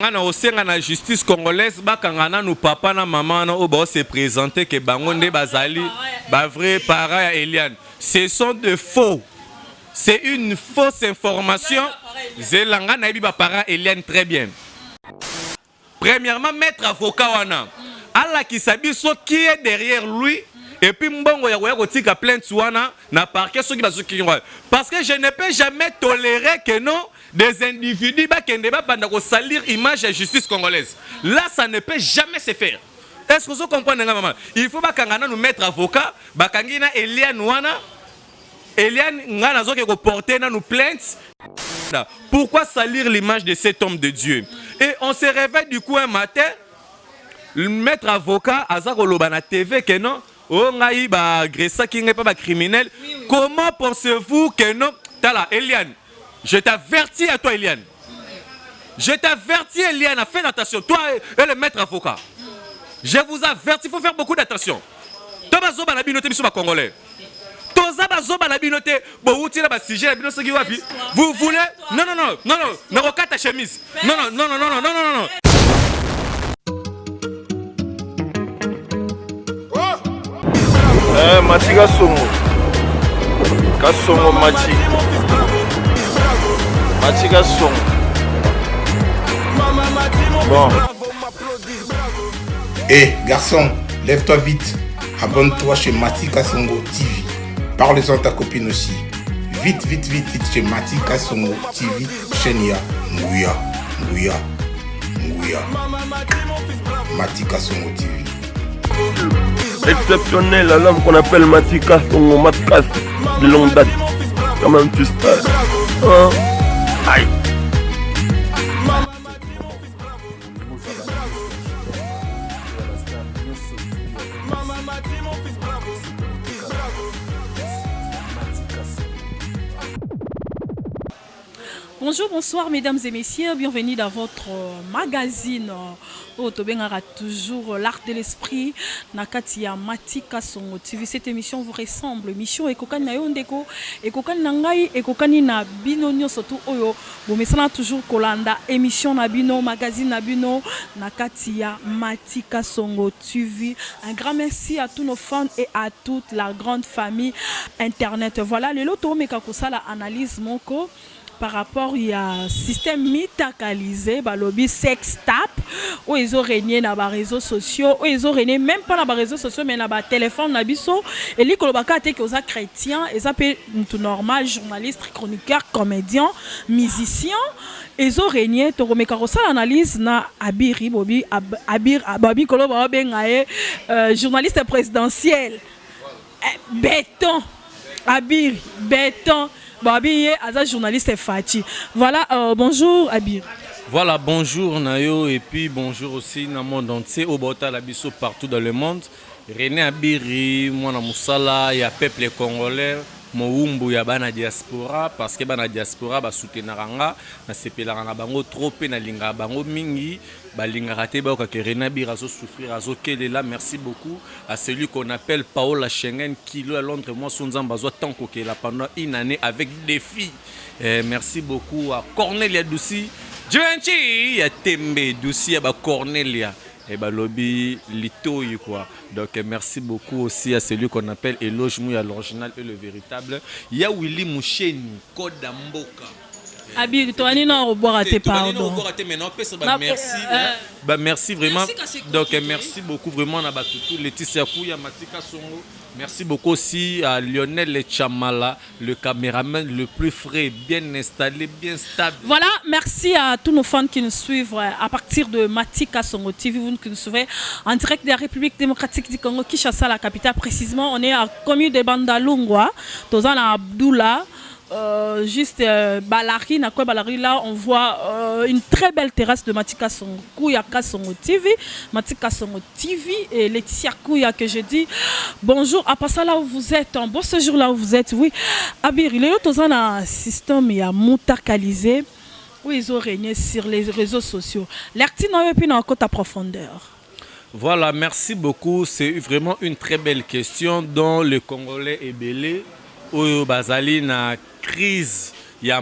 Ngana osenga na justice congolaise bakangana nous papa na maman na oba se présenter que bango nde bazali ba vrai parents ya Eliane. Ce sont de faux. C'est une fausse information. Zelanga na bi ba parents Eliane très bien. Premièrement, maître avocat wana. Allah qui sabi so qui est derrière lui et puis mbongo ya kotika plainte wana na parquet so qui bazuki. Parce que je ne peux jamais tolérer que non des individus qui salir l'image de la justice congolaise. Là, ça ne peut jamais se faire. Est-ce que vous comprenez, maman? Il faut nous mettre avocat, bakangina Eliane wana, Eliane ngana zo ke porter nous plainte. Pourquoi salir l'image de cet homme de Dieu? Et on se réveille du coup un matin, le maître avocat azako lobana TV que non, oh ngai ba agressé qui n'est pas ba criminel. Comment pensez-vous que non? Tala Eliane. Je t'avertis à toi, Eliane. Je t'avertis, Eliane, fais attention. Toi et le maître avocat. Je vous avertis, il faut faire beaucoup d'attention. Toi, tu as la binoté, monsieur Congolais. Toi, tu as la binoté. Vous voulez. Non, non, non, non, non. Ne regarde ta chemise. Non, non, non, non, non, non, non, non. Mati Kasongo Mati. Matika Song. Bon. Hé, garçon, lève-toi vite. Abonne-toi chez Matika Songo TV. Parle-en à ta copine aussi. Vite, vite, vite, vite chez Matika Songo TV. Chenia, Ngouya, Ngouya, Ngouya. Matika Songo TV. Exceptionnel, l'homme qu'on appelle Matika Songo Matkas de longue date. Comment tu sais? Hein? Aïe. Bonjour, bonsoir mesdames et messieurs, bienvenue dans votre magazine où Tobengara toujours l'art de l'esprit Nakatia Matika Songo TV. Cette émission vous ressemble, émission Ekokani na Yondeko, Ekokani Nangai, Ekokani na Bino Nyo surtout Oyo. Bon mais ça toujours Kolanda émission na Bino, magazine na Bino Nakatia Matika Songo TV. Un grand merci à tous nos fans et à toute la grande famille internet. Voilà, le loto meka kosala analyse moko par rapport à système mitakalisé, bah lobby sex tap, où ils ont régné dans les réseaux sociaux, où ils ont régné même pas dans les réseaux sociaux, mais dans les téléphones, dans les biso, et les colobaka étaient qu'ils sont chrétiens, ils sont tout normal, journalistes, chroniqueurs, comédiens, musiciens, ils ont régné. Tu remets ça l'analyse na Abiri, Bobi, Babi Koloba Bengaye, journaliste présidentiel, béton, Abiri, béton. Babi Aza journaliste Fati. Voilà, bonjour Abir. Voilà, bonjour Nayo et puis bonjour aussi dans le monde entier, au Bota la Bisso partout dans le monde. René Abiri, moi na Moussala, il y a peuple congolais, Moumbu ya bana diaspora parce que bana diaspora ba soutenaranga na sepelaranga bango trop pe na linga bango mingi ba linga raté ba ka René Abiri azo souffrir azo kelela. Merci beaucoup à celui qu'on appelle Paola Schengen qui lui à Londres moi son zambazo tant que là pendant une année avec des filles. Merci beaucoup à Cornelia Douci. Djenchi ya Tembe Douci ya ba Cornelia et bah lobby lito quoi. Donc merci beaucoup aussi à celui qu'on appelle Eloge Mouya l'original et le véritable. Il y a Willy Moucheni Kodamboka. Abi toi ni non boire tes pardon. Merci vraiment. Donc merci beaucoup vraiment na batutu Laetitia Kouya Matika Songo. Merci beaucoup aussi à Lionel Chamala, le caméraman le plus frais, bien installé, bien stable. Voilà, merci à tous nos fans qui nous suivent à partir de Matika Songo TV, vous qui nous suivez en direct de la République démocratique du Congo, Kinshasa, la capitale précisément. On est à commune de Bandalungwa, Tozan à Abdoula. Juste Balari, na quoi Balari là on voit une très belle terrasse de Matika Songo Kouya Songo TV, Matika Songo TV et Laetitia Kouya que je dis bonjour à passer là où vous êtes, un bon séjour là où vous êtes. Oui, Abir, il y a un système il y a montarcalisé où ils ont régné sur les réseaux sociaux. L'article n'a pas en côte à profondeur. Voilà, merci beaucoup. C'est vraiment une très belle question dont le Congolais est belé. Oyo bazali na crise il y a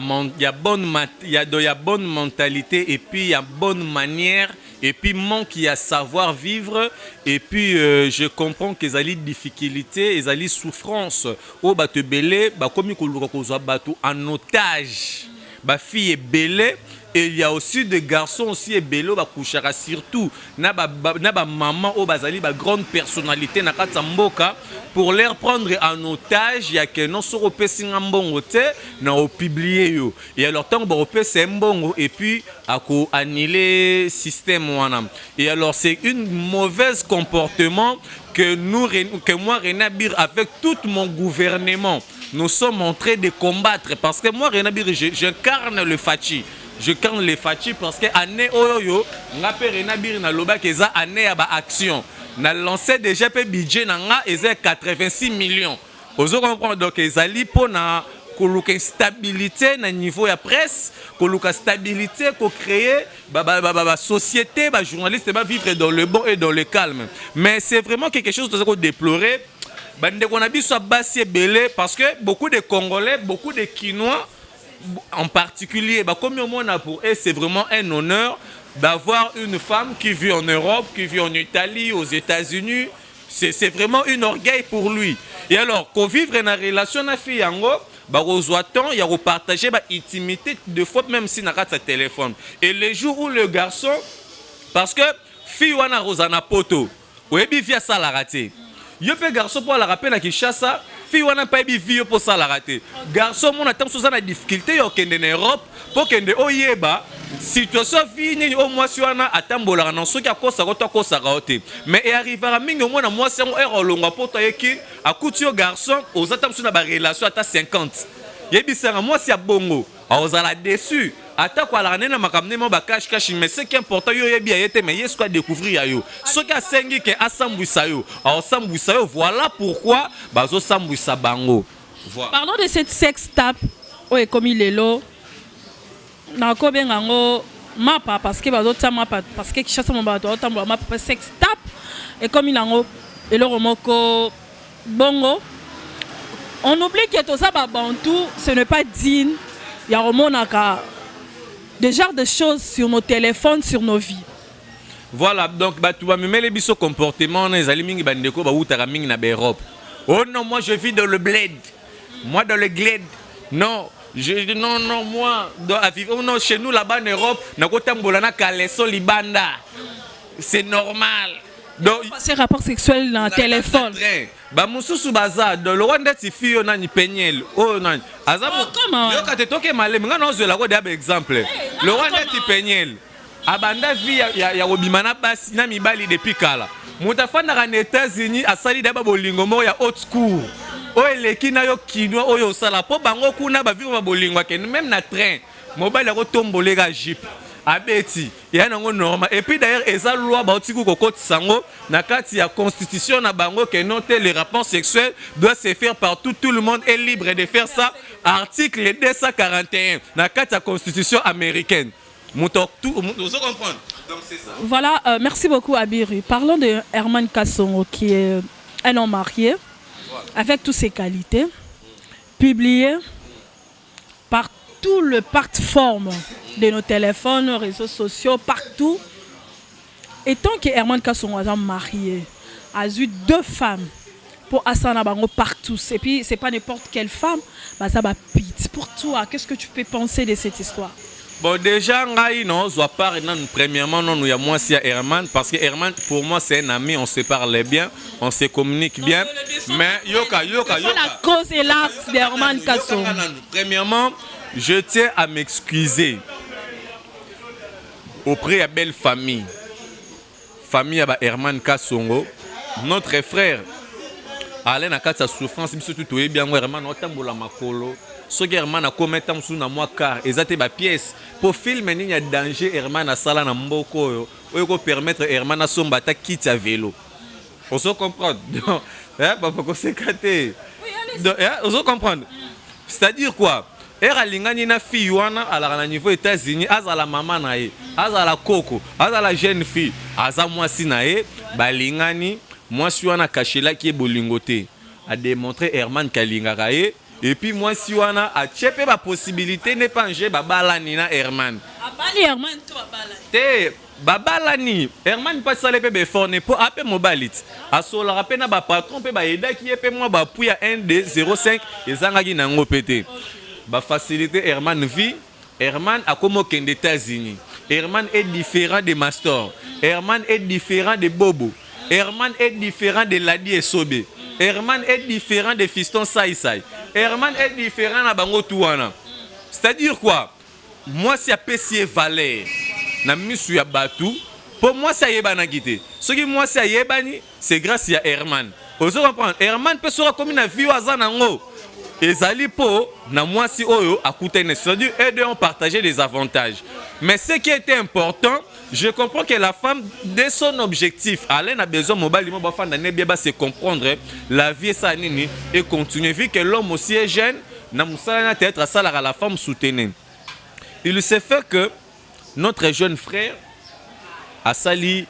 bonne mentalité et puis il y a bonne manière et puis manque il y a savoir vivre et puis je comprends que les difficultés les souffrances au batu belé ba komi koluka kozwa batu en otage ba fille est belé. Et il y a aussi des garçons aussi bello ba kushara surtout na ba maman au bazali ba grande personnalité na kata mboka pour les prendre en otage ya que non so repesi ngambongo te na o publier yo et alors tant ba repesi mbongo et puis ako annuler système wana et alors c'est une mauvaise comportement que moi René Bir avec tout mon gouvernement nous sommes en train de combattre parce que moi René Bir j'incarne le Fachi. Je carne les Fachi parce que année oyo nga pe Renabir na loba que za année ya ba action na lancé déjà pe budget na nga eza 86 millions. Ozo comprendre donc ezali po na koluka stabilité na niveau ya presse, koluka stabilité ko créer ba société ba journaliste ba vivre dans le bon et dans le calme. Mais c'est vraiment quelque chose de ça déplorer. Bande qu'on a biso basi belé parce que beaucoup de Congolais, beaucoup de Quinois en particulier, comme au monde pour eux, c'est vraiment un honneur d'avoir une femme qui vit en Europe, qui vit en Italie, aux États-Unis. C'est vraiment un orgueil pour lui. Et alors, qu'on vivre une relation avec fille, il y a partager l'intimité de fois, même si on a sa téléphone. Et les jours où le garçon, parce que fille wana Rosana Poto, ou ebi via ça la raté. Yo pe garçon pour la rappeler na Kinshasa. Fille wana pas bi vie pour ça la rater. Garçon mon attend sur ça la difficulté yo kende en Europe pour kende oyeba situation fini au moins si wana atambola na soki akosa kosa raté. Mais et arrivera mingi au moins na moi c'est on erolonga pour toi ki akuti yo garçon aux attend sur na ba relation ata 50. Yebi sera moi si a bongo. Ozala déçu. Ata kwa la nena makamne mo ba cash mais ce qui est important yo yebi ayete mais yesko a découvrir yo. Ce qui a sengi ke asambwisa yo. Asambwisa yo voilà pourquoi bazo sambwisa bango. Voilà. Parlons de cette sex tape. Ouais comme il est là. Na ko bengango mapa parce que bazo ta mapa parce que Kinshasa mo ba to ta mapa sex tape et comme il ango eloro moko bongo. On oublie que tout ça bantu ce n'est pas digne. Il y a des genres de choses sur nos téléphones, sur nos vies. Voilà, donc tu vas me mettre les biso comportements, les aliments bandeko ba utara mingi na Europe. Oh non, moi je vis dans le bled. Moi dans le gled. Non, non moi oh non chez nous là-bas en Europe, na ko tambola na kaleso libanda. C'est normal. Donc ces rapports sexuels dans le téléphone. Ba mususu baza do lo wanda ti fio na ni penyel oh nani azamu yo ka te toke malem nga no zo la ko d'ab exemple lo wanda ti penyel abanda vi ya obimana basi na mibali depuis kala mutafanda ka na États-Unis asali d'aba bolingo mo ya haute cour o eleki na yo kinwa oyo sala po bango kuna ba vivre ba bolingo ke même na train mobile ko tombolega jeep abeti ya nango normal et puis d'ailleurs eza loi ba otiku kokoti sango na kati ya constitution na bango que non les rapports sexuels doivent se faire partout, tout le monde est libre de faire ça, article 241 na kati ya constitution américaine. Muto tout vous comprendre. Donc c'est ça. Voilà, merci beaucoup Abiru. Parlons de Herman Kasongo qui est un homme marié avec toutes ses qualités, publié par tout le plateforme de nos téléphones, réseaux sociaux, partout. Et tant que Herman Kasongo est marié, a eu 2 femmes pour Asana Bango partout. Et puis, ce n'est pas n'importe quelle femme, bah, ça va pite. Pour toi, qu'est-ce que tu peux penser de cette histoire? Bon, déjà, premièrement, non, il y a moi, c'est Herman, parce que Herman, pour moi, c'est un ami, on se parle bien, on se communique bien. Mais, yoka. La cause et l'acte d'Herman Kasongo. Premièrement, je tiens à m'excuser auprès de la belle famille. Famille à Herman Kasongo, notre frère. Alain a sa souffrance, il surtout bien Herman otambola makolo. Ce que Herman a commis tam sous na moi car ezate ba pièce pour filmer il y a danger Herman a sala na mboko yo ko permettre Herman a somba ta quitte à vélo. On se comprend. Donc papa ko sekate. Donc on se comprendre. C'est-à-dire quoi? Lingani na fille wana ala na niveau États-Unis azala maman na ye azala koko azala jeune fille aza mwasi na ye balingani mwasi wana kashela ki bolingote a démontré Herman kalingaka ye et puis moi si wana a tchepe ba possibilité n'est pas nje babalani na Herman abali Herman to babalani te babalani Herman pas sale pe befort ne po ape mobalit asola rapena ba patron pe ba eda ki epe moi ba puya 1 de 05 ezangaki nango pété ba facilité Herman vie Herman a comme aux États-Unis Herman est différent de Mastor Herman est différent de Bobo Herman est différent de Ladi et Sobe Herman est différent de Fiston Saïsaï Herman est différent na bango touana c'est-à-dire quoi moi si apprécié valeur na misu ya batu pour moi ça yebana kité ce qui moi ça yebani c'est grâce à Herman vous comprenez Herman peut sera comme na vie azanango ezali po na moi si oyo akutene c'est-à-dire aider on partager des avantages mais ce qui était important je comprends que la femme de son objectif elle a besoin mobile mo ba fanda ne bien se comprendre la vie ça nini et continuer vu que l'homme aussi est jeune na musala na peut-être à ça la femme soutenir il se fait que notre jeune frère a sali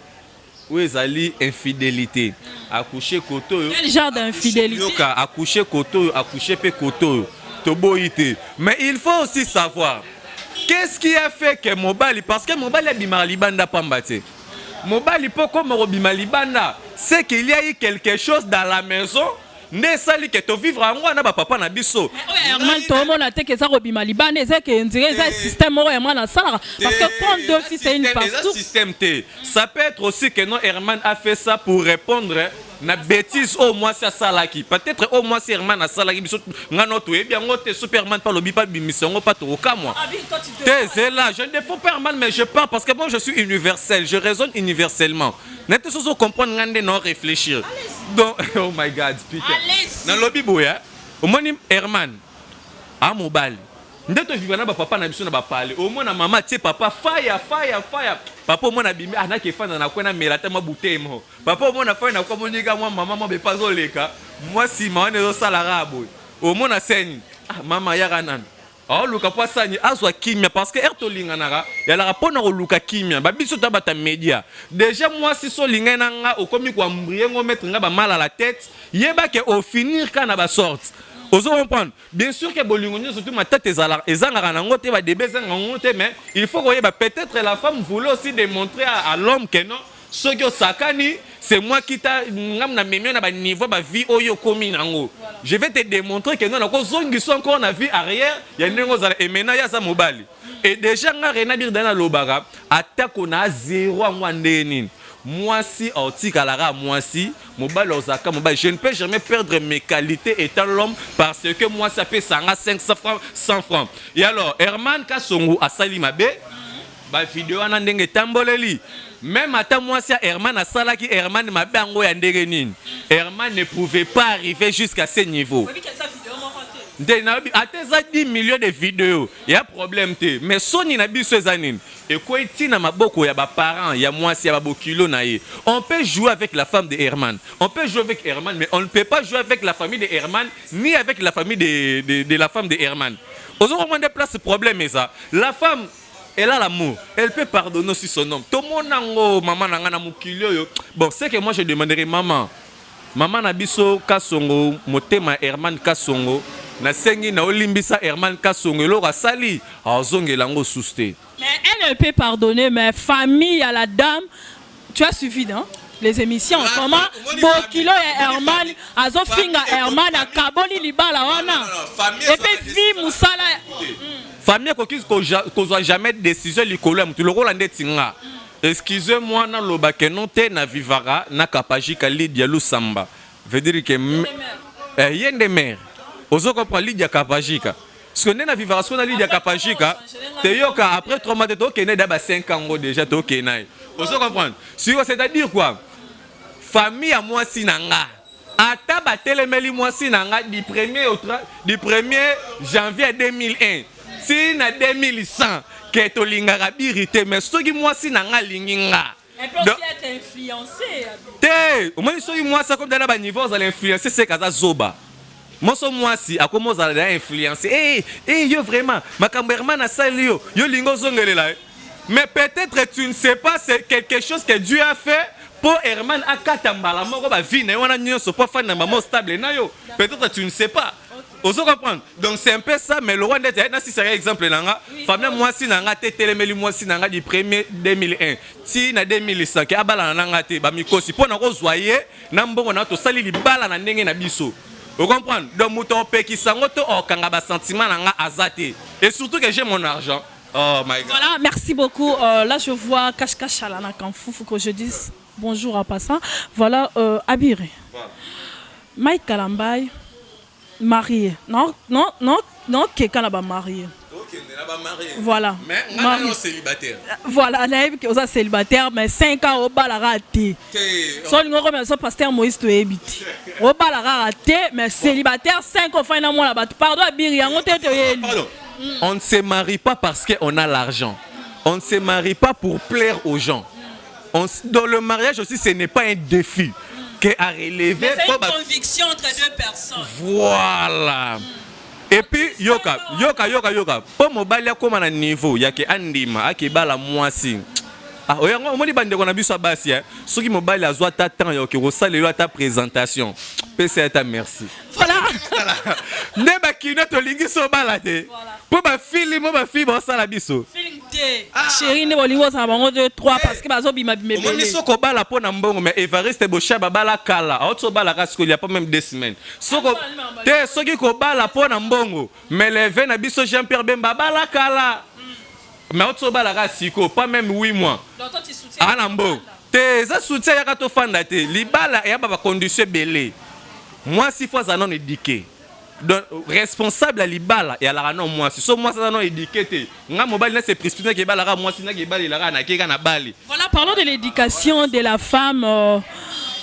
ou ezali infidélité accoucher koto quel genre d'infidélité accoucher koto accoucher pe koto toboité mais il faut aussi savoir qu'est-ce qui a fait que mobali parce que mobali a bimalibanda pambate mobali poko mo bimalibanda c'est qu'il y a eu quelque chose dans la maison ne sali que to vivre en na ba papa na biso Herman to mona te que ça robima libane c'est que ndirait ça système ro Herman na sala parce que quand deux fils c'est une partout système T ça peut être aussi que non Herman a fait ça pour répondre na bêtise au moins ça salaki peut-être au moins Herman na salaki biso ngano to e bien ngote Superman pas lobi pas bimisongo pas to ka moi c'est là je ne défends pas Herman mais je parle parce que moi je suis universel je raisonne universellement n'était pas comprendre ngande non réfléchir donc oh my god putain na lobi boya au moins Herman a mobile ndeto vivana ba papa na biso na ba parler au moins na maman tie papa fire papa au moins na bimi ana ke fana na kwena melata ma butemo papa au moins na fire na kwa monika moi maman mo be pas oleka moi si ma ne zo sala rabo au moins na seni mama ya kanan luka po sani azwa kimia parce que erto linganaka ya la rapona ko luka kimia ba biso ta bata media déjà moi si so lingana nga okomi ko mbrie ngo mettre nga ba mal à la tête yeba ke au finir kana ba sorte ozo comprendre bien sûr que bolingo surtout ma tête ezanga na ngote ba débeza ngote mais il faut que peut-être la femme voulait aussi démontrer à l'homme que non ce que sakani c'est moi qui t'a ngam na memio na ba niveau ba vie oyo komi nango je vais te démontrer que non na ko zongi so encore na vie arrière ya nengo za emena ya sa mobali et déjà nga rena bir dana lobara atako na zéro ngwa ndeni moi si autika lara moi si mobali ozaka mobali je ne peux jamais perdre mes qualités étant l'homme parce que moi ça fait 500 francs 100 francs et alors Herman Kasongo asali mabe ba vidéo ana ndenge tamboleli même à moi si Herman a salaki Herman mabe ngo ya ndenge nini Herman ne pouvait pas arriver jusqu'à ce niveau ateza 10 millions de vidéos il y a problème te mais soni na biso ezanine et quoi itina maboko ya ba parents ya moi si ya babokilo na ye on peut jouer avec la femme de Herman on peut jouer avec Herman mais on ne peut pas jouer avec la famille de Herman ni avec la famille de la femme de Herman aujourd'hui on déplace problème et ça la femme elle a l'amour, elle peut pardonner aussi son homme. Tout le monde a maman na mukilio. Bon, c'est que moi je demanderai maman na biso Kasongo, motema Herman Kasongo, na sengi na olimbisa Herman Kasongo, lo sali, azonge lango souste. Mais elle peut pardonner, mais famille à la dame, tu as suivi, non? Les émissions, comment Bokilo et Herman, Azo Finga Herman, a Kaboli Libala, et puis vie Moussala. Famille qu'on soit jamais de décision likolo ya mutu lokola ndetinga. Excusez-moi na lobake non te na vivara na kapajika Lydia Lusamba. Veut dire que yende mère. Ozo comprendre Lydia kapajika. Parce que na vivara so na Lydia kapajika, te yoka après 3 mois de to kene da ba 5 ans déjà to kenai. Ozo comprendre. C'est-à-dire quoi? Famille à moi sinanga. Ata ba telemeli moi sinanga du 1er janvier 2001. Si na 2100 que to lingara birité mais soki moi si nanga linginga elle peut aussi être influencée te au moins soki moi ça comme dans ba niveau za l'influencer c'est kaza zoba moi so moi si akomo za la influencer yo vraiment makambo Herman na sali yo lingo zongelela mais peut-être tu ne sais pas c'est quelque chose que Dieu a fait pour Herman akata mbala moko ba vie na yo na nyonso pour faire na maman stable na yo peut-être tu ne sais pas Vous comprendre? Donc c'est un peu ça, mais le Rwanda, si c'est un exemple, famille moi si nanga télémeli moi si nanga du premier 2001, si na 2005, abala nanga te ba mikosi pour na kozoyer na mbongo na to sali libala na ndenge na biso. Vous comprenez? Donc muto pe ki sango to okanga ba sentiment nanga azate. Et surtout que j'ai mon argent. Oh my God. Voilà, merci beaucoup. Là je vois Cache Alana Kanfou, faut que je dise bonjour en passant. Voilà, Abiré. Voilà. Mike Kalambay. Marié. Non, quelqu'un là-bas marié. Ok, là-bas marié. Voilà. Mais on est célibataire. Voilà, on est célibataire, mais 5 ans au bal à raté. So, on pasteur Moïse to habite. Au bal à raté, mais célibataire, 5 ans, fin mois là-bas. Pardon, pardon. On ne se marie pas parce qu'on a l'argent. On ne se marie pas pour plaire aux gens. Dans le mariage aussi, ce n'est pas un défi. À relever. C'est une conviction entre deux personnes. Voilà. Et puis, yoka. Pour mobile, comme à un niveau, il y a que Andima, qui bala moi si. Ah, on m'a dit qu'on a vu ça basi. Ceux qui mobile a zoa ta temps, qui ressalent ta présentation. PC ta merci. Voilà. Neba qui notre ligue so balade. Pour ma fille, ma fille, bon ça la biso. Chérie, ne voulez ça va 2 3 parce que bazo bima bimé. On est soko bala pour na mbongo mais Evariste Bocha bala kala. Autre bala parce qu'il y a pas même 2 semaines. Soko te soki ko bala pour na mbongo mais les vins na biso Jean-Pierre Bemba bala kala. Mais autre bala rasiko pas même 8 mois. Donc toi tu soutiens. Ah nambo. Te za soutien ya ka to fanda te. Libala ya ba condition belé. Moi si fois ça non éduqué. Donc responsable à libala et à la non moi si so moi ça non éduqué nga mobile na c'est précipité que bala moi si na ke bali la na ke na bali. Voilà, parlons de l'éducation de la femme.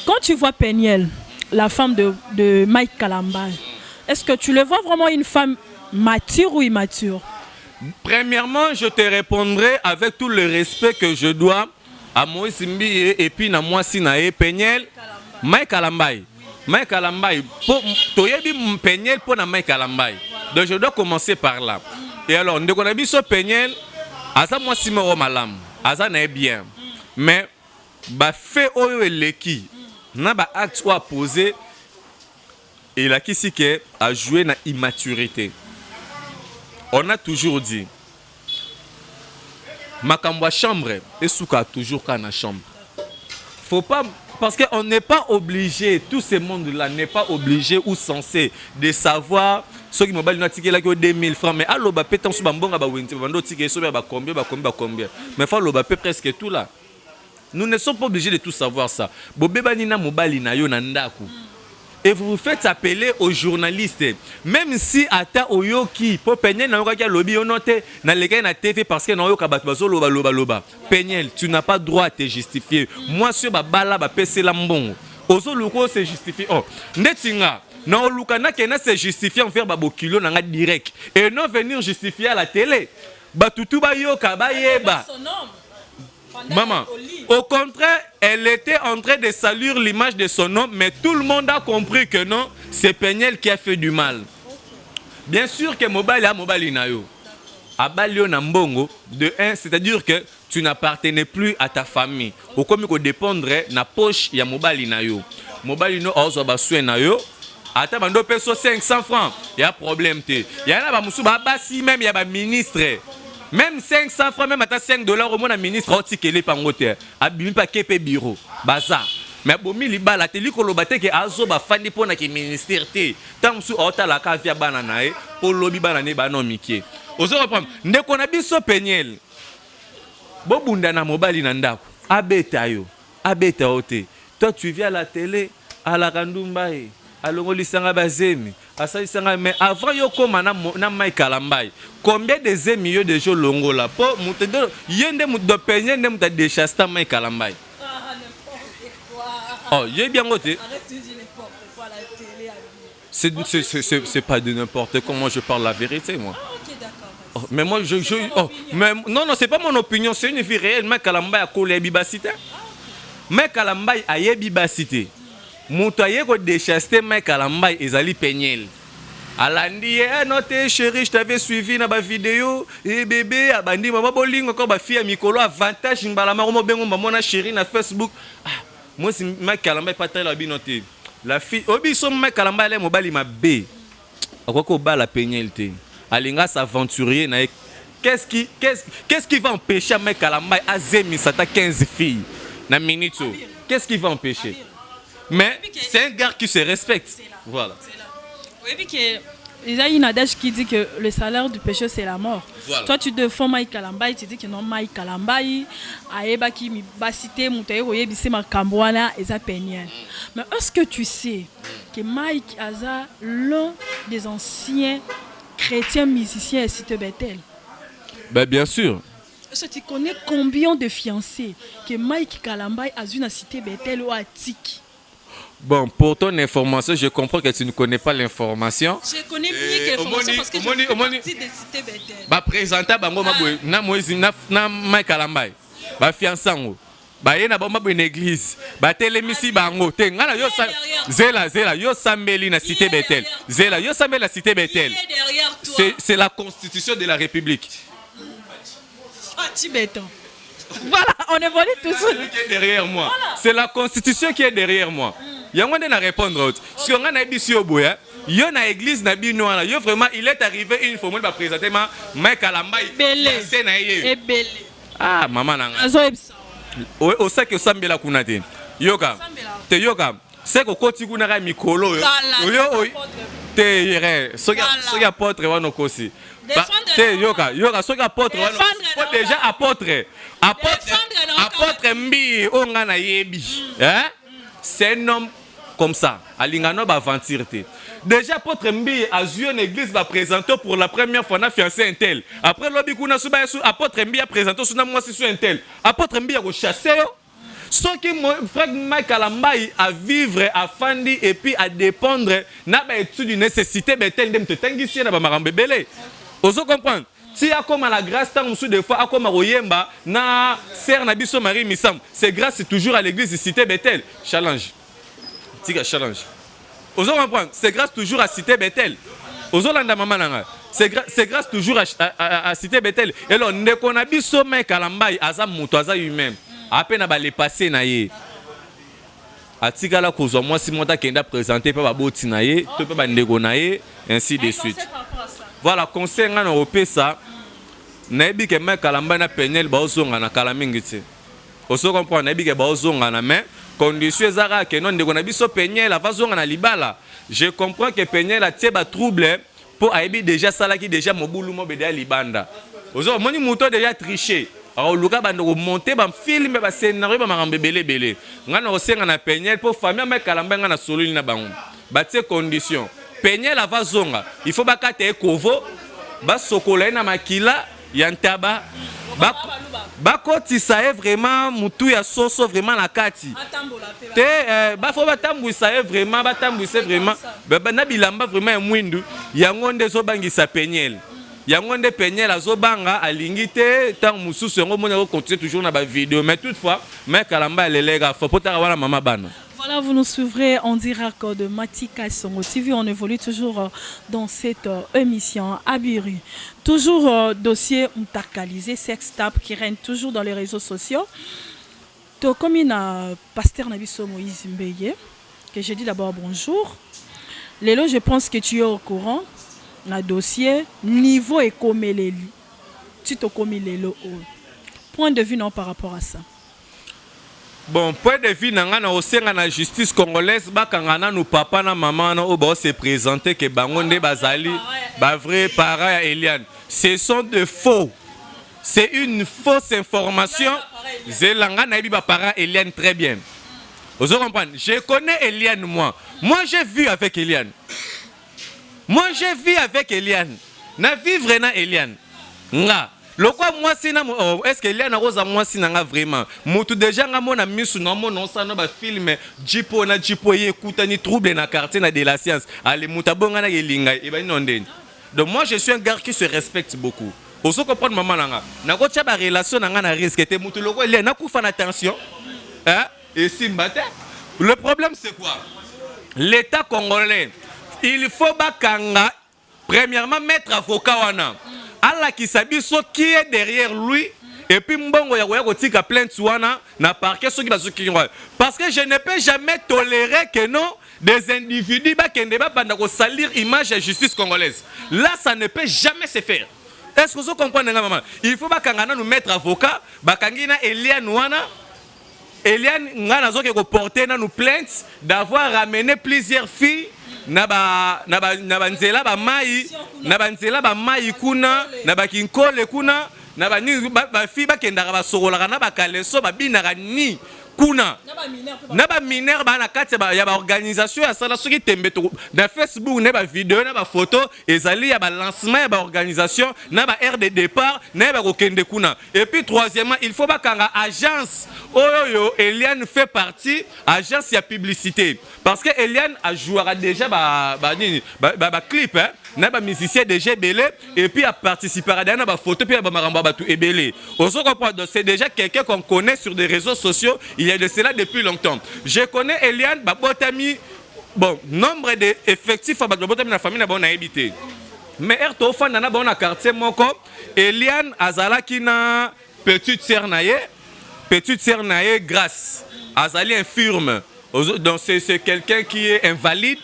Quand tu vois Peniel, la femme de Mike Kalambay, est-ce que tu le vois vraiment une femme mature ou immature? Premièrement, je te répondrai avec tout le respect que je dois à Moïse Mbi et puis na moi si na Peniel Mike Kalambay. Mike Kalambay, tu as Peniel pour Mike Kalambay. Donc je dois commencer par là. Et alors, nous avons vu ce Peniel, asa moi si me malam, asa n'est bien. Mais bah fait oyo eleki, na ba acte ou à poser, et là qui si que a joué na immaturité. On a toujours dit, makambo chambre et souka toujours quand na chambre. Faut pas. Parce qu'on n'est pas obligé, tout ce monde-là n'est pas obligé ou censé de savoir ce qui m'a dit là que 2000 francs. Mais alors, bah peut-être on bon bah winti, bah ticket sur bah combien. Mais faut le presque tout là. Nous ne sommes pas obligés de tout savoir ça. Bobé banina mobali na yo nandaku. Et vous vous faites appeler aux journalistes. Même si ata oyoki pour Peniel na yoka lobby onote na leka na TV parce que na yoka bat bazo loba. Peniel, tu n'as pas droit à te justifier. Moi sur ba bala ba pese la mbongo. Ozo luko se justifier. Oh, ndetinga na luka na kena se justifier en faire ba bokilo na nga direct et non venir justifier à la télé. Ba tutu ba yoka ba yeba. Maman, au contraire, elle était en train de saluer l'image de son homme, mais tout le monde a compris que non, c'est Peniel qui a fait du mal. Bien sûr que mobile a mobile inayo. Abalio Nambongo, de 1, c'est-à-dire que tu n'appartenais plus à ta famille. Au comme il dépendrait na poche ya mobile inayo. Mobile ino ozo ba soin nayo. Ata bando peso 500 francs, il y a problème té. Il y a ba musu ba basi même il y a ba ministre. Même 500 francs, même à 5 $, au moins un ministre a pangote. Abimi pa kepe bureau. Baza. Mais bomi liba la télé kolobate ke azo ba fandi pona ke ministère té. Tant sou ota la ka via banana e pour lobi banane ba non mikie. Ozo reprendre. Ndeko na biso Peniel. Bo bunda na mobali na ndako. Abeta yo. Abeta ote. Toi tu viens à la télé à la Kandumbaye. Alors lisanga bazemi asalisanga mais avant yo koma na Mike Kalambay combien de zemi de jours longo là pour mutedo yende mudo penye ne muta déchasta Mike Kalambay oh yé bien côté arrête de dire n'importe quoi la télé c'est pas de n'importe quoi, moi je parle la vérité moi. OK d'accord. Mais moi mais non c'est pas mon opinion, c'est une vie réelle. Mike Kalambay a collé bibacité. Mike Kalambay a bibacité. Moutaye ko déchaster Mike Kalambay ezali Peniel. Alandi noté chérie, je t'avais suivi na ba vidéo et bébé abandi mama bolingo ko ba fille mikolo avantage ngala ma mo bengo mama na chérie na Facebook. Moi si Mike Kalambay pas tellement bien noté. La fille obi so Mike Kalambay le mobali ma B. quoi qu'on bat la pénalité. Alinga s'aventurier na qu'est-ce qui va empêcher mec Kalamba à zemi ça 15 filles na minute. Qu'est-ce qui va empêcher? Mais c'est un gars qui se respecte. Voilà. Oui, puis que il y a une adage qui dit que le salaire du péché c'est la mort. Voilà. Toi tu défends Mike Kalambai, tu dis que non Mike Kalambai aeba qui mi basité mutaye oyebise makambwana eza péniel. Mais est-ce que tu sais que Mike Aza l'un des anciens chrétiens musiciens à Cité Bethel? Ben bien sûr. Est-ce que tu connais combien de fiancés que Mike Kalambai a eu dans Cité Bethel ou à Tiki? Bon, pour ton information, je comprends que tu ne connais pas l'information. Je connais mieux que l'information parce que je fais partie de Cité Bethel. Bah présenter bango mabwe na moizi na Mike Kalambai. Ba fiançango. Ba yena ba mabwe l'église. Ba telemisi bango. Te ngana yo zela yo sambeli na Cité Bethel. Zela yo sambeli na Cité Bethel. C'est la constitution de la République. Tibétain. Voilà, on évolue toujours. Qui est derrière moi. Voilà. C'est la constitution qui est derrière moi. Il y a un moment à répondre. Si on a un église au bout, il y a une église nabi noir. Il vraiment, il est arrivé une fois moi présenter ma Mike Kalambai. Et belé. Ah maman nanga. Au sait que sambela kunate. Yoka. Te yoka. C'est que koti kunara mikolo. Yo te yere. Soki apôtre wana kosi. Te yoka soki apôtre wana. Déjà apôtre mbi onga na yebi. Hein? C'est un homme comme ça. Alingano ba aventure. Déjà apôtre mbi a eu une église va présenter pour la première fois na fiancé un tel. Après lobi kuna suba su apôtre mbi a présenté suna moi si un tel. Apôtre mbi a rechassé yo. Ce qui frère Mike Kalambai à vivre à fandi et puis à dépendre na ba étude de nécessité betel dem te tangisi na ba marambebele. Ozo comprendre? Si a comme la grâce tant monsieur des fois a comme royemba na sœur na biso Marie Missam, c'est grâce toujours à l'église de Cité Bethel. Challenge. Tika challenge. Ozo comprendre? C'est grâce toujours à Cité Bethel. Ozo landa mama nanga. C'est grâce toujours à Cité Bethel. Et alors ne kona biso Mike Kalambai aza muto aza humain. À peine à les passer naïe. Atika la cause moi si monta kenda présenter pas boti naïe, tu peux pas ndego naïe ainsi de suite. Voilà conseil ngana opesa nayebi ke Mike Kalambai na penel ba ozonga na kala mingi te. Oso comprendre nayebi ke ba ozonga na mais condition ezaka ke non ndeko na biso penel va zonga na libala. Je comprends que penel a tie ba trouble pour ayebi déjà sala ki déjà mobulu mo beda libanda. Ozo moni muto déjà tricher. Alors luka bando monter ba film ba scénario ba makambe belé. Ngana osenga na penel pour famille Mike Kalambai ngana sololi na bango. Ba tie condition. Penyel ava zonga, il faut bakate ekovo, ba sokola na makila yantaba, bakoti sae vraiment mutu ya soso vraiment la kati. Te ba faut batambu sae vraiment batambu c'est vraiment ba na bilamba vraiment mwindu yango ndezo bangisa penyel. Yango nde penyel azobanga alingi te tant mususu yango mona ko continuer toujours na ba vidéo mais toutefois Mike Kalambai lelega faut potara wala mama bana. Voilà, vous nous suivrez en direct de Matika Songo TV. On évolue toujours dans cette émission à Biri. Toujours dossier mtakalisé, sextape qui règne toujours dans les réseaux sociaux. Comme il y a pasteur Nabiso Moïse Mbeye, que je dis d'abord bonjour. Lélo, je pense que tu es au courant. Le dossier, niveau et comme les tu te commis Lélo. Point de vue non par rapport à ça. Bon, point de vue nanga au sein de la justice congolaise, bakangana nous papa na maman na oba se présenter que bangonde bazali, ba vrai parents à Eliane. Ce sont de faux. C'est une fausse information. Zelanga na ba parents Eliane très bien. Vous comprenez? Je connais Eliane moi. Moi j'ai vu avec Eliane. Na vivre na Eliane. Nga. Lokwa moi sina est-ce que Eliane roza moi sina nga vraiment mutu déjà nga mona misu na mona osana ba film jipo écoute ni trouble na quartier na de la science ale mutabonga na yelinga e ba inondeni. Donc moi je suis un gars qui se respecte beaucoup. Oso comprendre maman nanga na ko tia ba relation nanga na risque te mutu lokwa Eliane na kufa na tension hein et simbate. Le problème c'est quoi? L'état congolais il faut bakanga premièrement mettre avocat wana Allah qui sabiso qui est derrière lui et puis mbongo ya koya kotika plainte wana na parquet soki bazoki ngwa parce que je ne peux jamais tolérer que non des individus bakende banda ko salir image de justice congolaise. Là ça ne peut jamais se faire. Est-ce que vous comprenez maman? Il faut bakangana nous mettre avocat, bakangina Eliane wana Eliane ngana zoke ko porter na nous plainte d'avoir ramené plusieurs filles na nzela ba mai na banzela ba mai kuna na bakinkole kuna na ba fi bakendaka basokolaka na bakaleso babinaka ni kuna na ba mineur ba na kati ya ba organisation ya sala soki tembe to na Facebook na ba vidéo na ba photo ezali ya ba lancement ya ba organisation na ba aire de départ na ba kokende kuna. Et puis troisièmement il faut bakanga agence oyo Eliane fait partie agence ya publicité parce que Eliane a joué déjà ba clip hein na ba musicien déjà belé et puis a participé à na ba photo puis ba maramba ba tout ebelé. C'est déjà quelqu'un qu'on connaît sur des réseaux sociaux. Il y a de cela depuis longtemps. Je connais Eliane, Babotami, bon, nombre d'effectifs à Babotami la famille n'a pas habité. Mais Ertofan n'a pas un quartier moko. Eliane Azala qui n'a petite sœur naïe grâce. Azali infirme. Donc c'est quelqu'un qui est invalide.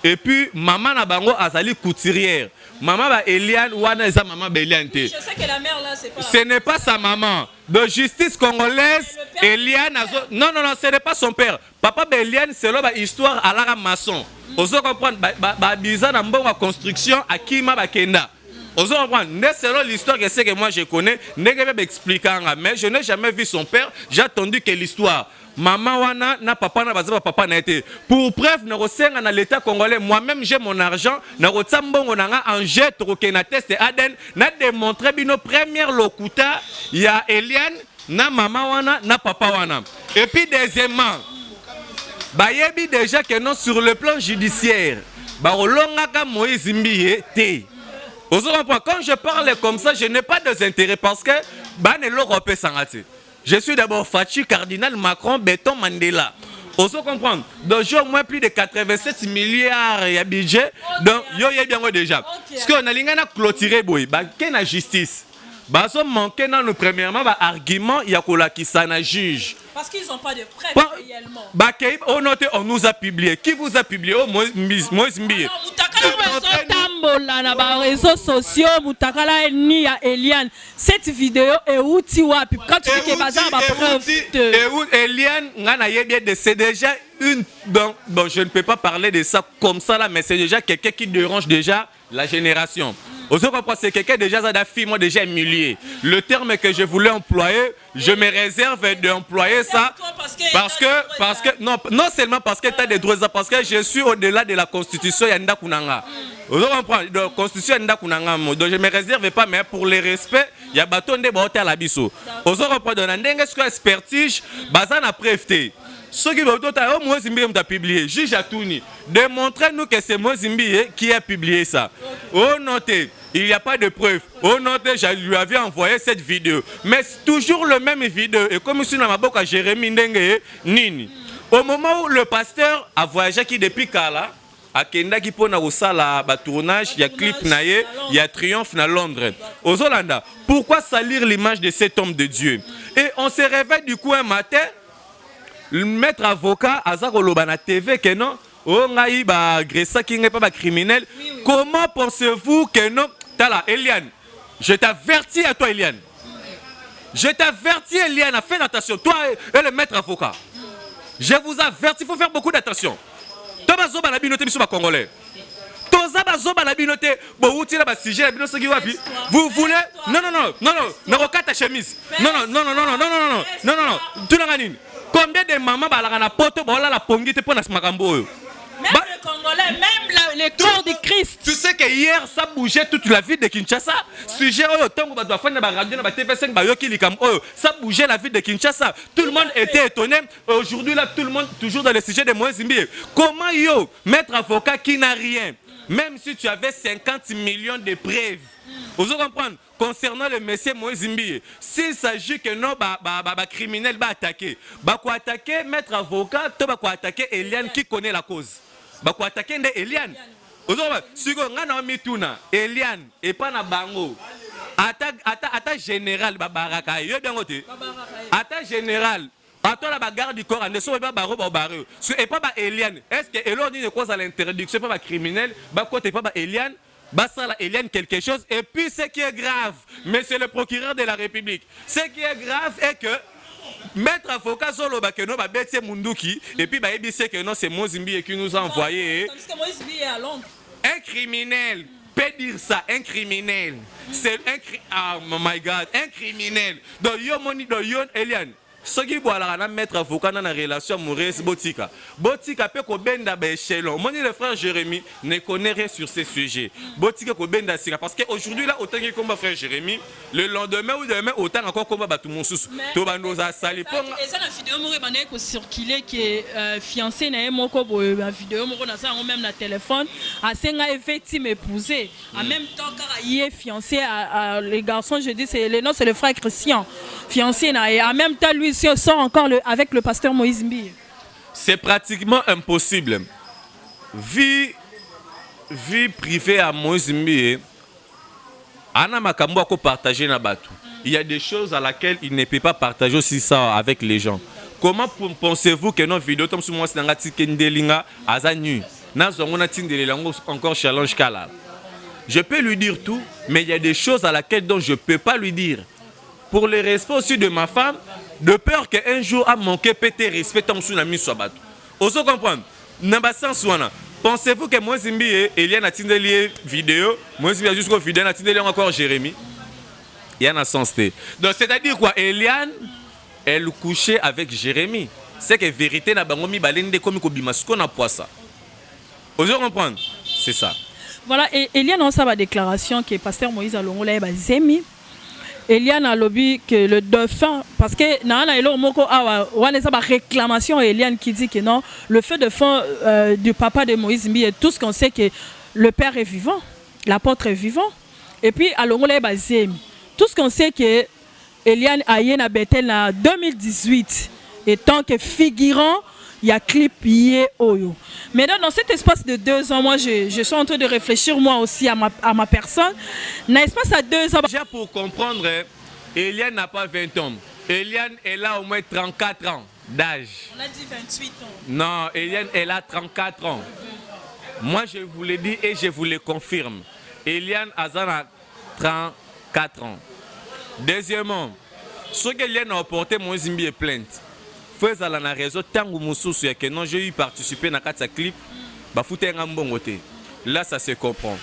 Et puis maman Nabango Azali couturière. Maman ba Eliane wana eza maman ba Eliane te. Je sais que la mère là c'est pas. Ce n'est pas sa maman. De justice congolaise, Eliane non, ce n'est pas son père. Papa Eliane, c'est là histoire à la maçon. Oso comprendre ba bizarre na mbongo construction à Kima Bakenda. Oso comprendre, c'est là l'histoire que c'est que moi je connais, ne vais pas expliquer mais je n'ai jamais vu son père, j'ai attendu que l'histoire. Maman wana na papa na baza papa na été. Pour preuve na rosenga na l'état congolais, moi-même j'ai mon argent, na rotsambongo nanga en jet rokena test ADN, na démontré bino première lokuta ya Eliane na maman wana na papa wana. Et puis deuxièmement, bayebi déjà que non sur le plan judiciaire, ba olongaka Moïse Mbiye te. Quand je parle comme ça, je n'ai pas d'intérêt parce que bane l'Europe sangati. Je suis d'abord Fachi, Cardinal Macron, Béton Mandela. On se comprend. Donc, j'ai au moins plus de 87 milliards de budget. Donc, il y a bien déjà. Parce qu'on a l'ingana clôturé, quelle est la justice? Baso manqué dans le premièrement, argument, il y a qui s'en juge. Parce qu'ils n'ont pas de preuves réellement. On nous a publié. Qui vous a publié? Oh, Moïse Mbiye. Na ba réseaux sociaux mutakala ni ya Eliane cette vidéo est où tu vois quand tu dis que bazar ba preuve Eliane ngana yebie de c'est déjà une bon je ne peux pas parler de ça comme ça là mais c'est déjà quelqu'un qui dérange déjà la génération. C'est quelqu'un déjà moi déjà humilié. Le terme que je voulais employer, je me réserve d'employer ça parce que non seulement parce que tu as des droits, parce que je suis au-delà de la constitution yanda kunanga. Vous comprenez? La constitution yanda kunanga. Donc je me réserve pas mais pour le respect, il y a bâton de botte à la biso. Vous comprenez? Ndenge ce que expertise bazan a preuve. Ce qui veut dire que Moïse Mbiye a publié, juge à Touni, démontrez-nous que c'est Moïse Mbiye qui a publié ça. Oh notez, il n'y a pas de preuve. Oh notez, je lui avais envoyé cette vidéo. Mais c'est toujours le même vidéo. Et comme je suis dans ma boca, Jérémy Ndenge Nini. Au moment où le pasteur a voyagé qui depuis Kala, à Kenda qui pona au sala tournage, il y a clip naïe, il y a triomphe à Londres. Aux Hollanda, pourquoi salir l'image de cet homme de Dieu? Et on se réveille du coup un matin. Le maître avocat Azakoloba na TV que non on a eu agressé qui n'est pas criminel. Comment pensez-vous que non Tala Eliane, je t'avertis à toi Eliane. Je t'avertis Eliane, fais attention toi et le maître avocat. Je vous avertis, il faut faire beaucoup d'attention. Toi bazoba la binoté biso ba congolais. Toza bazoba la binoté bo utira ba sujet la binoté qui wapi. Vous voulez non nakokata ta chemise. Non. Tout le combien de mamans balaka na poto bola la pongite pour na makambo oyo. Même le Congolais, même le corps du Christ. Tu sais que hier ça bougeait toute la ville de Kinshasa. Sujet oyo tango ba doit faire na radio na TV5 ba yoki likam oyo, ça bougeait la ville de Kinshasa. Tout le monde était étonné. Aujourd'hui là tout le monde toujours dans le sujet de Moïse Mbiye. Comment yo maître avocat qui n'a rien, même si tu avais 50 millions de preuves. Vous comprenez? Concernant le monsieur Moïse Mbiye, s'il s'agit que non, criminel va attaquer. Quoi attaquer maître avocat, tu vas attaquer Eliane qui connaît la cause. Quoi attaquer Eliane. Vous comprenez? Si on a mis tout Eliane et pas na bango. ata général babaraka yo dangote ata général ata la bagarre du corps ne sont pas baro barre et pas ba Eliane est-ce que elor ni cause à l'interdiction pas ba criminel ba côté pas ba Eliane basa la Eliane quelque chose et puis ce qui est grave monsieur le procureur de la République ce qui est grave est que Maître avocat solo bakeno ba betie munduki et puis ba ebise que non c'est Mozimbi qui nous a envoyé un criminel peut dire ça un criminel c'est un oh my god un criminel donc yo moni do yon Eliane ce qui voilà na maître avocat dans la relation amoureuse botika peut ko benda ba échelon moni le frère Jérémy ne connaît rien sur ces sujets botika ko benda sika parce que aujourd'hui là autant que combat frère Jérémy le lendemain ou demain autant encore combat batu monsusu to bando za sali pour et ça la vidéo mo bana ko circuler que fiancé na moko boy la vidéo mo na ça même na téléphone a senga effective épousé en même temps car il est fiancé à les garçons je dis c'est le nom c'est le frère Christian fiancé na et en même temps lui sort encore avec le pasteur Moïse Mbi. C'est pratiquement impossible. Vie privée à Moïse Mbi, Anna Makambo a partagé na batu. Il y a des choses à laquelle il ne peut pas partager aussi ça avec les gens. Comment pensez-vous que nos vidéos comme sur moi c'est ngati kendelinga azanu na zongona tindelengo encore challenge kala. Je peux lui dire tout, mais il y a des choses à laquelle dont je peux pas lui dire. Pour le respect aussi de ma femme, de peur qu'un jour a manqué péter respect en sous la mise sur bateau. Oso comprendre. Namba sens wana. Pensez-vous que moi Zimbi Eliane a tindeli vidéo, moi Zimbi a jusqu'au vidéo a tindeli encore Jérémy. Il y en a sens té. Donc c'est-à-dire quoi Eliane elle couchait avec Jérémy. C'est que vérité na bangomi balende comme ko bimasuko na poisa. Oso comprendre. C'est ça. Voilà et Eliane on sa ba déclaration que pasteur Moïse Alongola ba zemi. Eliane a lobby que le dauphin, parce que la réclamation Eliane qui dit que non, le feu de fond du papa de Moïse Mbi et tout ce qu'on sait que le père est vivant, l'apôtre est vivant, et puis à l'ongolais basé, tout ce qu'on sait que Eliane a eu à Bethel en 2018, et tant que figurant, il y a clip yé oyo. Mais dans cet espace de 2 ans, moi je suis en train de réfléchir moi aussi à ma personne. Dans l'espace à 2 ans. Déjà pour comprendre, Eliane n'a pas 20 ans. Eliane elle a au moins 34 ans d'âge. On a dit 28 ans. Non, Eliane elle a 34 ans. Moi je vous l'ai dit et je vous le confirme. Eliane a 34 ans. Deuxièmement, ce que Eliane a apporté, moi Zimbi est plainte. Faisant la raison tango mususu ya que non j'ai eu participé dans 4 clips ba fouté ngambongote là ça se comprend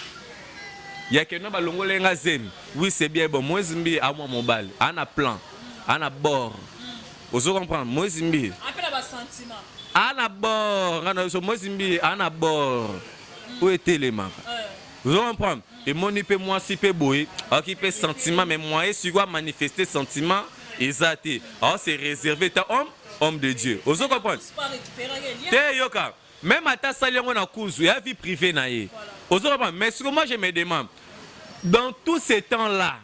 ya que non ba longole nga zemi oui c'est bien bon moi Zimbi à moi mon bal ana plan ana bord vous comprenez moi Zimbi appelle ba sentiment ana bord ana so moi Zimbi ana bord où était les mains vous comprenez et mon ipé moi si peu boy occuper sentiment mais moi si quoi manifester sentiment exacté alors c'est réservé ta homme de Dieu. Vous comprenez? Même à ta salle, on a cousu, il y a vie privée. Vous comprenez? Mais ce que moi je me demande, dans tous ces temps-là,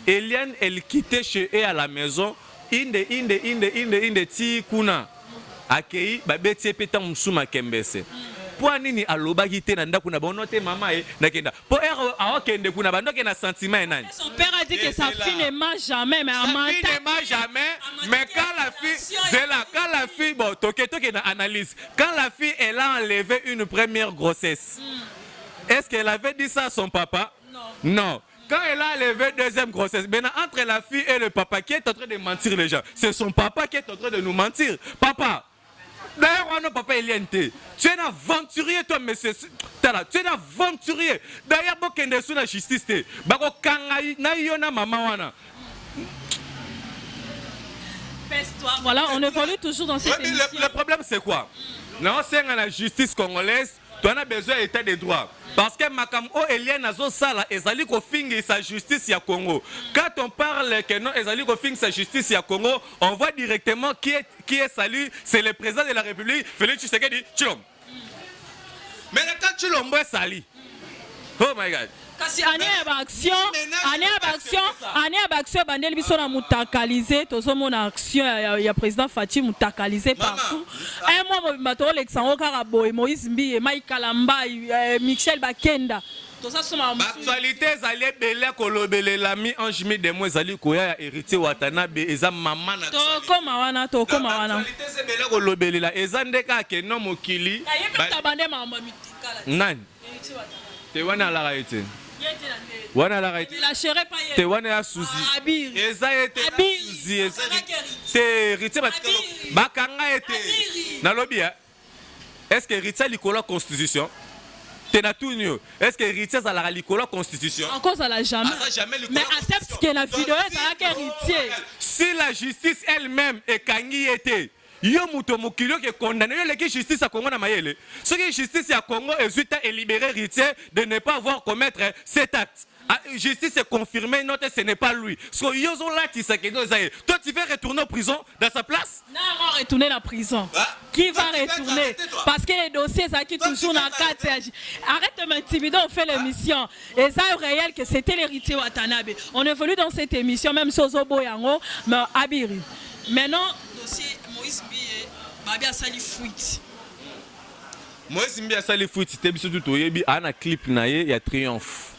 Eliane, elle quittait chez elle à la maison, inde ti kuna, accueilli, babeti pétan musuma kembese. Pour nini alobaki te na ndako na bonote mama e nakenda pour akende kuna bandoke na sentiment enani son père a dit que sa fille ne mange jamais mais sa fille ne mange jamais mais quand la fille bon toke na analyse quand la fille elle a enlevé une première grossesse est-ce qu'elle avait dit ça à son papa? Non. Quand elle a enlevé deuxième grossesse, maintenant entre la fille et le papa qui est en train de mentir les gens, c'est son papa qui est en train de nous mentir. Papa, d'ailleurs, on papa Eliane, tu es un aventurier, toi, monsieur. Tu es un aventurier. D'ailleurs, si tu es sur la justice, tu es un maman. Voilà, on évolue toujours dans cette émission. Le problème, c'est quoi? Non, c'est la justice congolaise. Tu as besoin d'état de droit. Parce que Makam O Eliane Azo Sala ezali ko fingi sa justice ya Congo. Quand on parle que non ezali ko fingi sa justice ya Congo, on voit directement qui est salu, c'est le président de la République, Félix Tshisekedi Tshilombo. Mais quand Tshilombo est sali. Oh my God. Kasi année action bandeli biso na mutakaliser tozo mona action ya président Fachi mutakaliser partout un mois bato Alexandre Karaboy Moïse Mbi Mike Kalamba Michel Bakenda Actualité ezali ebele kolobelela mi ange mi demo ezali koya ya héritier Watanabe eza mama na tokoma wana actualité ezebele kolobelela eza ndeka akeno mokili nani te wana alaka ete wana alaka ete te wana ya suzi eza ete suzi eza te héritier bakanga ete nalobi ya est-ce que héritier likolo constitution est-ce que héritier à la Licola constitution? En cause à la jamais. Mais accepte que la vidéo est à la héritier. Si la justice elle-même est kangi était, yo muto mokilo qui est condamné, yo la justice à Congo na mayele. Ce que justice à Congo est libéré héritier de ne pas avoir commettre cet acte. Justice est confirmée, non, ce n'est pas lui. Toi, tu veux retourner en prison dans sa place? Non, on va retourner en prison. Qui va retourner? Parce que les dossiers, ça qui toujours dans 4. Arrête de m'intimider, on fait l'émission. Et ça est réel que c'était l'héritier Watanabe. On évolue dans cette émission, même Sozo Boyango, mais Abiri. Maintenant, dossier Moïse Bié, Babia Sali Fuit. Moïse Bié Sali Fuit, c'était bien tout au début, un clip naïe, il y a Triomphe.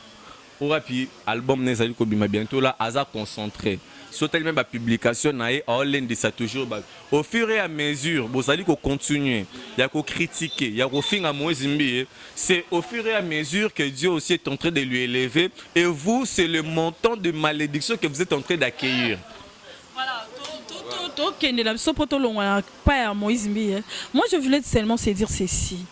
Puis album nezali ko bima bientôt là aza concentré sauter même la publication naé online de ça toujours au fur et à mesure vous allez continuer il y a ko critiquer il y a ko finga Moïse Mbié c'est au fur et à mesure que Dieu aussi est en train de lui élever et vous c'est le montant de malédiction que vous êtes en train d'accueillir. Voilà Moïse Mbié. Moi je voulais seulement se dire ceci.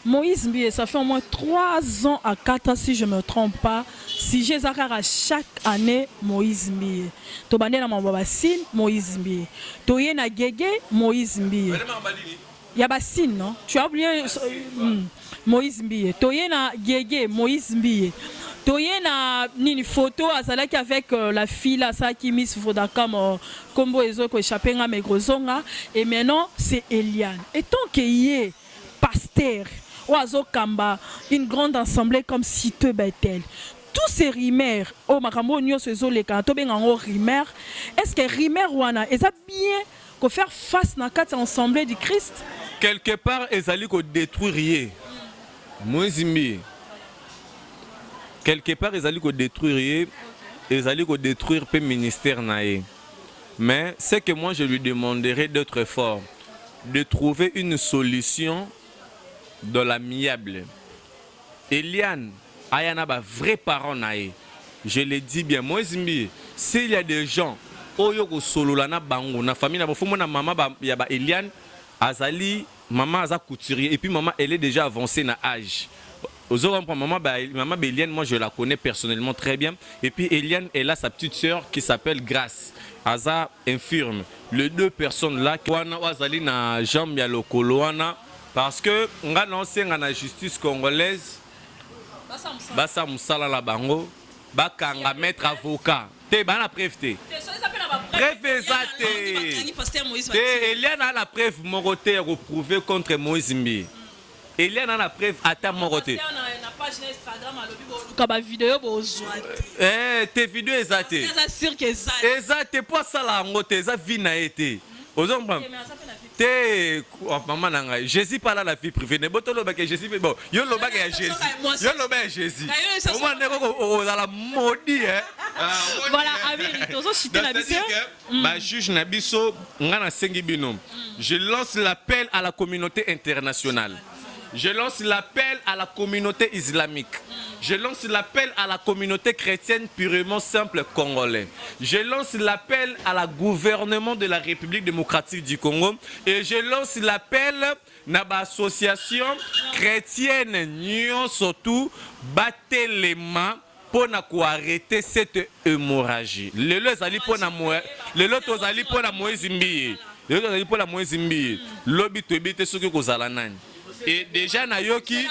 Moïse Mbié, ça fait au moins 3 ans à 4 ans, si je ne me trompe pas, si j'ai à chaque année Moïse Mbié. Tobane na Mambabasine, Moïse Mbié. Toye na Gege, Moïse Mbié. Yabasine, non? Tu as oublié Moïse Mbié. Toye na Gege, Moïse Mbié. Toye na une photo azalaki avec la fille là, ça qui Miss Vodacom, Combo Ezo ko échappé à Megrozonga. Et maintenant, c'est Eliane. Et tant qu'il y est pasteur, Oazo Kamba, une grande assemblée comme Cite Bethel. Tous ces rimers, oh makambo nyo sezo le kanto bengango rimer. Est-ce que rimer wana est bien qu'on faire face na quatre assemblée du Christ? Quelque part ezali ko détruire Moïse Mbié. Quelque part ezali ko détruire pe ministère naé. Mais c'est que moi je lui demanderai d'être fort, de trouver une solution dans l'amiable. Eliane, ayana ba vrai parent naé. Je le dis bien, Moïse Mbié, s'il y a des gens oyo ko solo la na bango na famille na bofumo na maman ba ya ba Eliane azali maman aza couturier et puis maman elle est déjà avancée na âge. Maman Eliane, moi je la connais personnellement très bien. Et puis Eliane, elle a sa petite sœur qui s'appelle Grace. Aza infirme. Les deux personnes là qui ont na jambe ya lokoloana parce que on a lancé la justice congolaise. Basa musala la bango, ba kanga maître avocat. Te ba na preuve te. Preuve exacte. Eliane a la preuve moroté reprouvé contre Moïse Mbié. Eliane a la preuve à ta moroté. Tes vidéos exactes. Exacte pour ça la ngote, ça vie na été. Maman nanga Jésus pas là la vie privée ne botolo ba que Jésus bon yo lo ba que Jésus yo lo ba Jésus au moins ne ko la maudit voilà avec tozo citer la biso ba juge na biso ngana sengi binom. Je lance l'appel à la communauté internationale. Je lance l'appel à la communauté islamique. Je lance l'appel à la communauté chrétienne purement simple congolais. Je lance l'appel à la gouvernement de la République démocratique du Congo. Et je lance l'appel à l'association chrétienne surtout battre les mains pour arrêter cette hémorragie. Le lot zali pour na Moïse Mbié. Le lot zali pour la Moïse Mbié. Lobi to bité ce que kozala nani. Et déjà Nayoki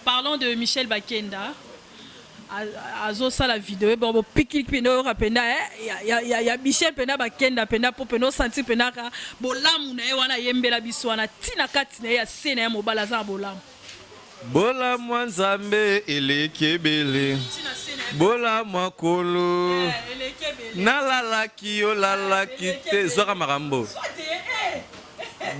parlons de Michel Bakenda. Azo ça la vidéo bon piki peno rapenda ya Michel pena Bakenda pena po peno senti pena ka bolamu na wana yembela biso wana tina kati na ya sena ya mobala za bolamu. Bola mwanzambe elekebele bola makolo nalala kiyo lala kite zoka marambo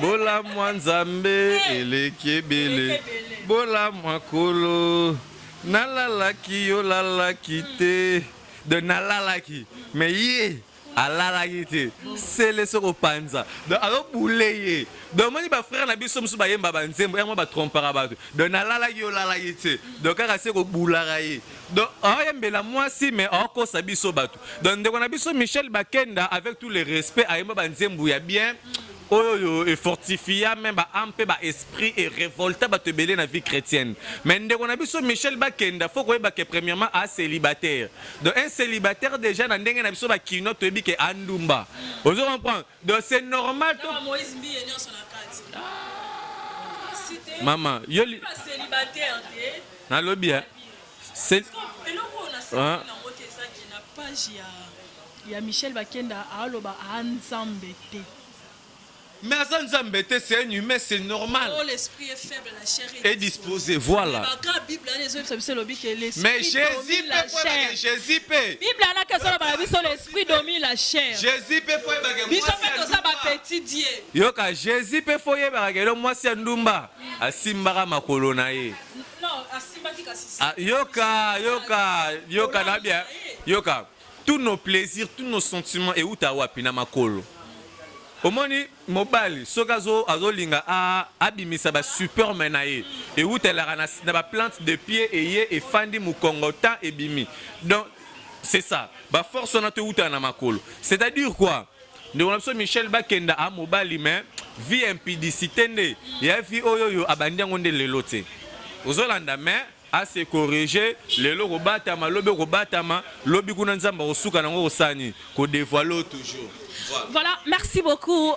bola mwanzambe elekebele bola makolo nalalaki yo lalaki te de nalalaki mais ye alalaki te c'est le soko panza de alo bouleye de moni ba frère na biso musu ba yemba ba nzembo yango ba trompera ba de nalalaki yo lalaki te de kaka se ko boulaka ye de ayembela mwasi mais oko sa biso batu donc ndeko na biso Michel Bakenda avec tout le respect ayemba ba nzembo ya bien oyo et fortifié même ba ampe ba esprit et révolté ba te belé na vie chrétienne mais ndeko na biso Michel Bakenda faut ko ba que premièrement à célibataire donc un célibataire déjà na ndenge na biso ba kino to bi ke andumba vous comprenez donc c'est normal to Moïse mbi enyo sur la carte maman yo célibataire na lobby c'est eloko na c'est na moté ça qui na page ya Michel Bakenda aloba anzambe te. Mais c'est un humain, c'est normal. Oh, l'esprit est faible, la chair est disposée. Voilà. Mais Jésus peut Jésus peut. Bible a que l'esprit domine la chair. Jésus peut faire petit Dieu. Yoka Jésus peut faire moi c'est ndumba. Asimbara makolo na ye. Non, asimba kikasisi. Yoka na bien. Yoka tous nos plaisirs, tous nos sentiments et uta wapi na makolo. Omoni mobali sokazo azolinga abimisa ba superman na ye et où elle a na ba plante de pied et ye et fandi mukongota et bimi donc c'est ça ba force on a te uta na makolo c'est-à-dire quoi de on a Michel Bakenda a mobali mais vie impudicité nde ya vie oyo abandi ngonde lelote ozolanda mais à se corriger les logo batama lobe ko batama lobi kuna nzamba osuka nango osani ko dévoiler toujours. Voilà, merci beaucoup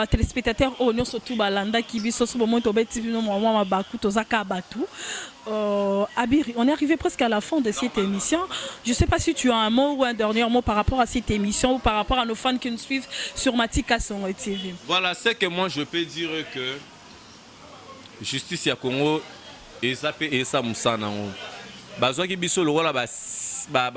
téléspectateurs on surtout balanda qui biso so moment to beti no moi baku to zaka batu. Abiri, on est arrivé presque à la fin de cette émission. Je ne sais pas si tu as un mot ou un dernier mot par rapport à cette émission ou par rapport à nos fans qui nous suivent sur Matika Songo TV. Voilà, c'est que moi je peux dire que justice ya Congo et ça peut et ça musana bazo ki biso le rôle ba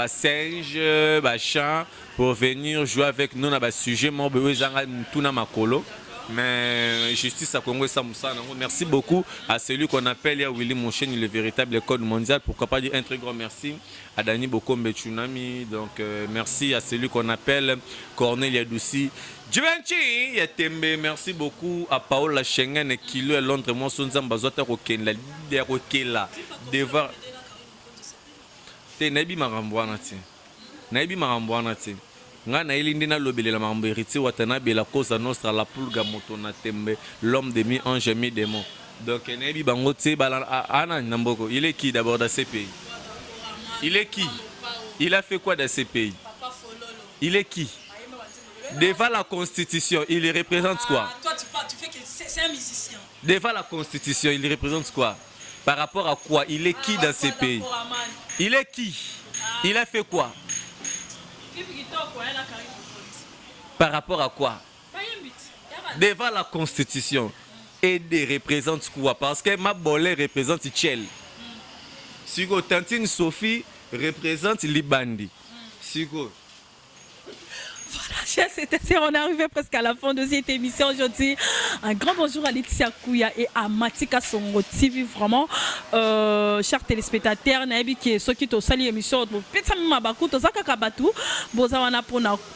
singe ba chat pour venir jouer avec nous na ba sujet mo bezanga tuna makolo mais justice à Congo et ça musana. Merci beaucoup à celui qu'on appelle ya Willy Monchen le véritable code mondial, pourquoi pas dire un très grand merci à Dani Bokombe Tsunami, donc merci à celui qu'on appelle Cornelia Yadoussi Juventus Yatembe, merci beaucoup à Paola Schengen et Kilo et Londres moi son zambazota kokela leader kokela devoir te nabi marambwana te nabi marambwana te nga na elindi na lobelela mambo héritier watana bela cause nostra la pulga moto na tembe l'homme de mi ange mi démon donc nabi bango te bala ana namboko il est qui d'abord dans ces pays il est qui il a fait quoi dans ces pays il est qui devant la constitution il représente quoi toi tu fais que c'est un musicien devant la constitution il représente quoi par rapport à quoi il est qui dans ces pays il est qui il a fait quoi par rapport à quoi devant la constitution et des représente quoi parce que ma bolé représente Tchel Sigo Tantine Sophie représente Libandi Sigo. Voilà, chers spectateurs, on est arrivé presque à la fin de cette émission aujourd'hui. Un grand bonjour à Laetitia Kouya et à Matika Songo TV. Vraiment, chers téléspectateurs, Naïbi qui est ce qui est au sali émission,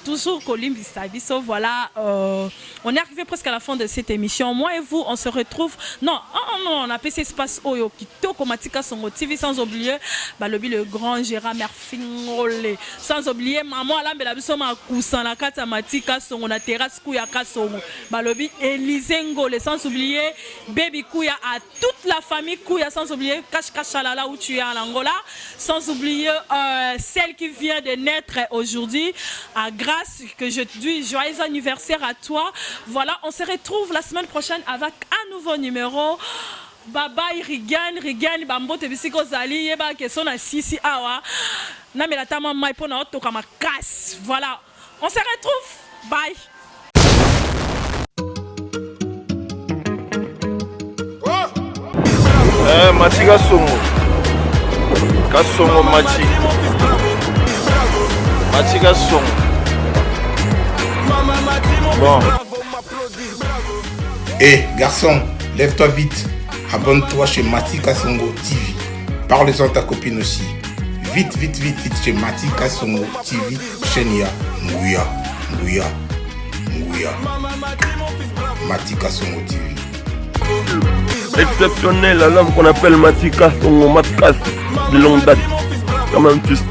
toujours Colimbi Sabiso. Voilà, on est arrivé presque à la fin de cette émission. Moi et vous, on se retrouve. Non, on a PC Espace Oyo qui toko Matika Songo TV, sans oublier le grand Gérard Merfingolé, sans oublier Maman Alambela Bissoma Koussan. Kata Matika Songo na terrasse Kouya Kasongo balobi Élysée Ngole, sans oublier Baby Kouya à toute la famille Kouya, sans oublier Cash Kachalala où tu es en Angola, sans oublier celle qui vient de naître aujourd'hui à Grâce, que je te dis joyeux anniversaire à toi. Voilà, on se retrouve la semaine prochaine avec un nouveau numéro. Baba Rigan Bambo Tebisiko Zali Yeba Kesson à Sisi Awa Namela Tama Maipona Otokama Kass. Voilà. On se retrouve. Bye. Matika Songo. Kasongo Machi. Matika Songo. Bon. Garçon, lève-toi vite. Abonne-toi chez Matika Songo TV. Parle-en à ta copine aussi. Vite, vite, vite, vite chez Matika Songo TV, Chenia, Nguya, Nguya, Nguya. Matika Songo TV. Exceptionnel, l'homme qu'on appelle Matika Songo Matkas de longue date. Comment tu sais?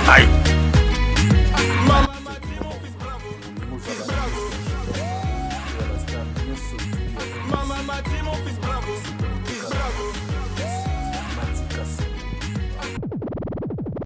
Aïe.